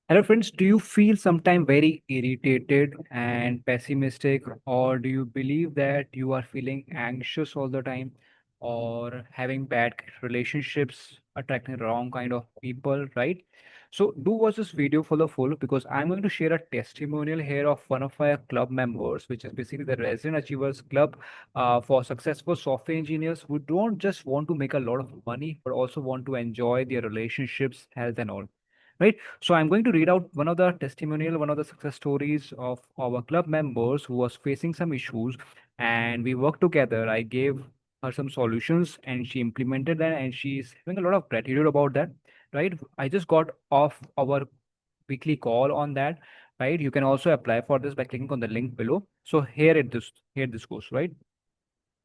Hello, friends. Do you feel sometimes very irritated and pessimistic, or do you believe that you are feeling anxious all the time, or having bad relationships, attracting the wrong kind of people, right? So, do watch this video for the full because I'm going to share a testimonial here of one of our club members, which is basically the Resident Achievers Club for successful software engineers who don't just want to make a lot of money, but also want to enjoy their relationships, health, and all. Right. So I'm going to read out one of the testimonial, one of the success stories of our club members who was facing some issues, and we worked together. I gave her some solutions, and she implemented that, and she's having a lot of gratitude about that. Right. I just got off our weekly call on that. Right. You can also apply for this by clicking on the link below. So here this goes. Right.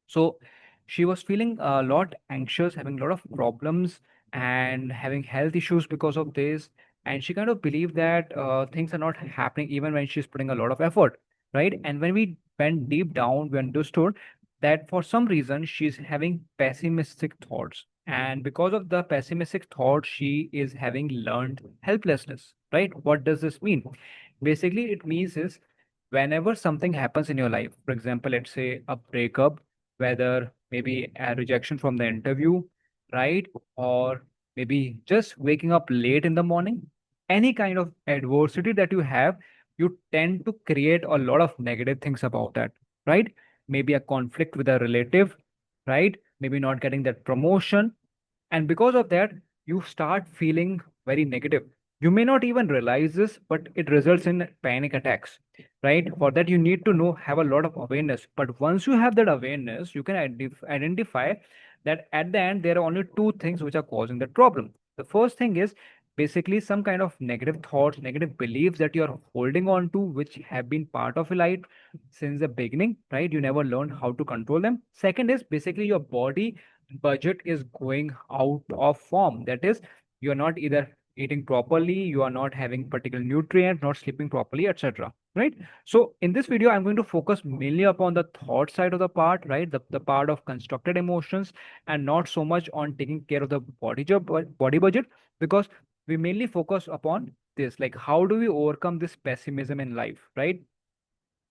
So she was feeling a lot anxious, having a lot of problems and having health issues because of this. And she kind of believed that things are not happening even when she's putting a lot of effort, right? And when we went deep down, we understood that for some reason she's having pessimistic thoughts. And because of the pessimistic thoughts, she is having learned helplessness, right? What does this mean? Basically, it means is whenever something happens in your life, for example, let's say a breakup, whether maybe a rejection from the interview, right? Or maybe just waking up late in the morning, any kind of adversity that you have, you tend to create a lot of negative things about that, right? Maybe a conflict with a relative, right? Maybe not getting that promotion. And because of that, you start feeling very negative. You may not even realize this, but it results in panic attacks, right? For that, you need to know, have a lot of awareness. But once you have that awareness, you can identify that at the end, there are only two things which are causing that problem. The first thing is basically some kind of negative thoughts, negative beliefs that you are holding on to, which have been part of your life since the beginning, right? You never learned how to control them. Second is basically your body budget is going out of form. That is, you're not either eating properly, you are not having particular nutrients, not sleeping properly, etc. Right? So in this video, I'm going to focus mainly upon the thought side of the part, right? The part of constructed emotions, and not so much on taking care of the body budget, because we mainly focus upon this, like how do we overcome this pessimism in life, right?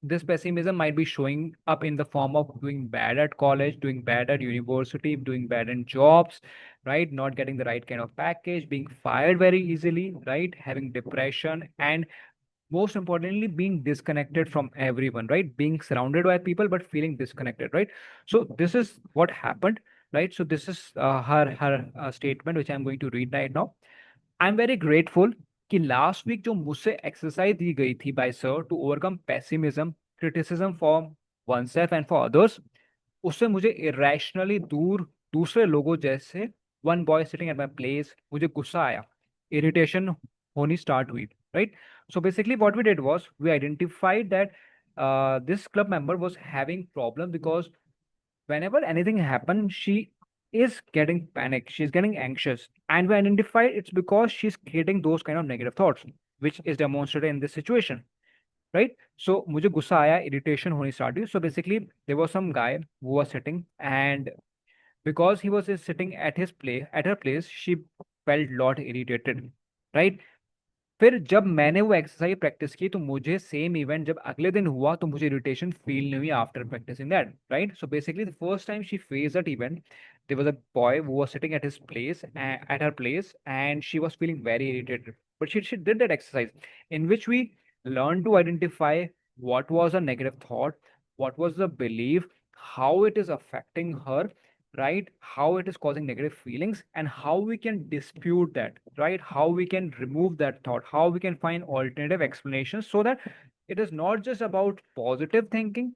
This pessimism might be showing up in the form of doing bad at college, doing bad at university, doing bad in jobs, right? Not getting the right kind of package, being fired very easily, right? Having depression, and most importantly, being disconnected from everyone, right? Being surrounded by people, but feeling disconnected, right? So this is what happened, right? So this is her statement, which I'm going to read right now. I am very grateful कि last week जो मुझसे exercise दी गई थी by sir to overcome pessimism criticism for oneself and for others, उससे मुझे irrationally दूर दूसरे लोगों जैसे one boy sitting at my place मुझे गुस्सा आया, इरिटेशन होनी स्टार्ट हुई, right? So basically what we did was we identified that this club member was having problem because whenever anything happens, she is getting panic, she's getting anxious, and we identify it's because she's creating those kind of negative thoughts, which is demonstrated in this situation, right? So मुझे गुस्सा आया, irritation होनी start हुई. So basically there was some guy who was sitting, and because he was sitting at his place, at her place, she felt lot irritated, right? फिर जब मैंने वो exercise practice की तो मुझे सेम इवेंट जब अगले दिन हुआ तो मुझे इरिटेशन फील नहीं हुई after practicing that, right? So basically the first time she face that event, there was a boy who was sitting at his place, at her place, and she was feeling very irritated, but she did that exercise in which we learned to identify what was a negative thought, what was the belief, how it is affecting her, right? How it is causing negative feelings, and how we can dispute that, right? How we can remove that thought, how we can find alternative explanations, so that it is not just about positive thinking,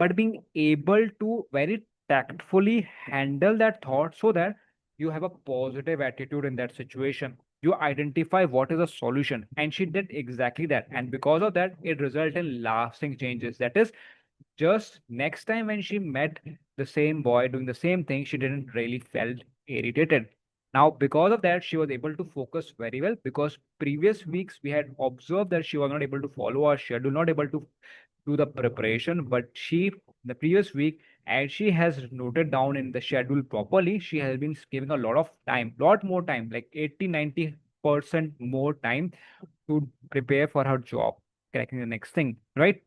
but being able to very tactfully handle that thought so that you have a positive attitude in that situation. You identify what is the solution, and she did exactly that, and because of that it resulted in lasting changes. That is, just next time when she met the same boy doing the same thing, she didn't really felt irritated. Now, because of that, she was able to focus very well, because previous weeks we had observed that she was not able to follow our schedule, not able to do the preparation. But she, the previous week, as she has noted down in the schedule properly, she has been giving a lot of time, lot more time, like 80, 90% more time to prepare for her job, cracking the next thing, right?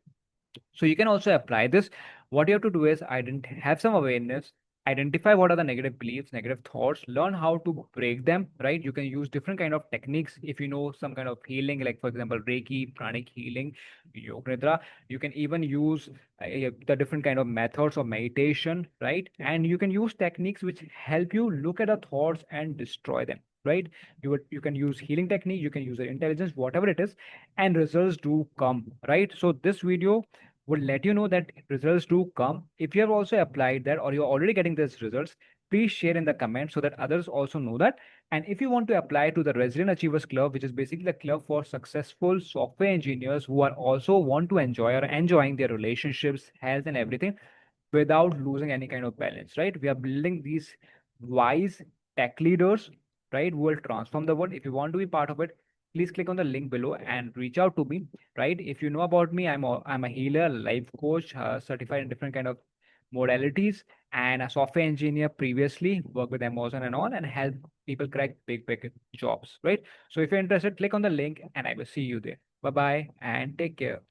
So you can also apply this. What you have to do is have some awareness, identify what are the negative beliefs, negative thoughts, learn how to break them, right? You can use different kind of techniques if you know some kind of healing, like for example, Reiki, pranic healing, yoga nidra. You can even use the different kind of methods of meditation, right? And you can use techniques which help you look at the thoughts and destroy them, right? You can use healing technique, you can use the intelligence, whatever it is, and results do come, right? So this video will let you know that results do come. If you have also applied that or you're already getting these results, please share in the comments so that others also know that. And if you want to apply to the Resident Achievers Club, which is basically the club for successful software engineers who are also want to enjoy or enjoying their relationships, health, and everything without losing any kind of balance, right? We are building these wise tech leaders, right, who will transform the world. If you want to be part of it, please click on the link below and reach out to me, right? If you know about me, I'm a healer, life coach, certified in different kind of modalities, and a software engineer previously, worked with Amazon and all, and help people crack big jobs, right? So if you're interested, click on the link and I will see you there. Bye bye and take care.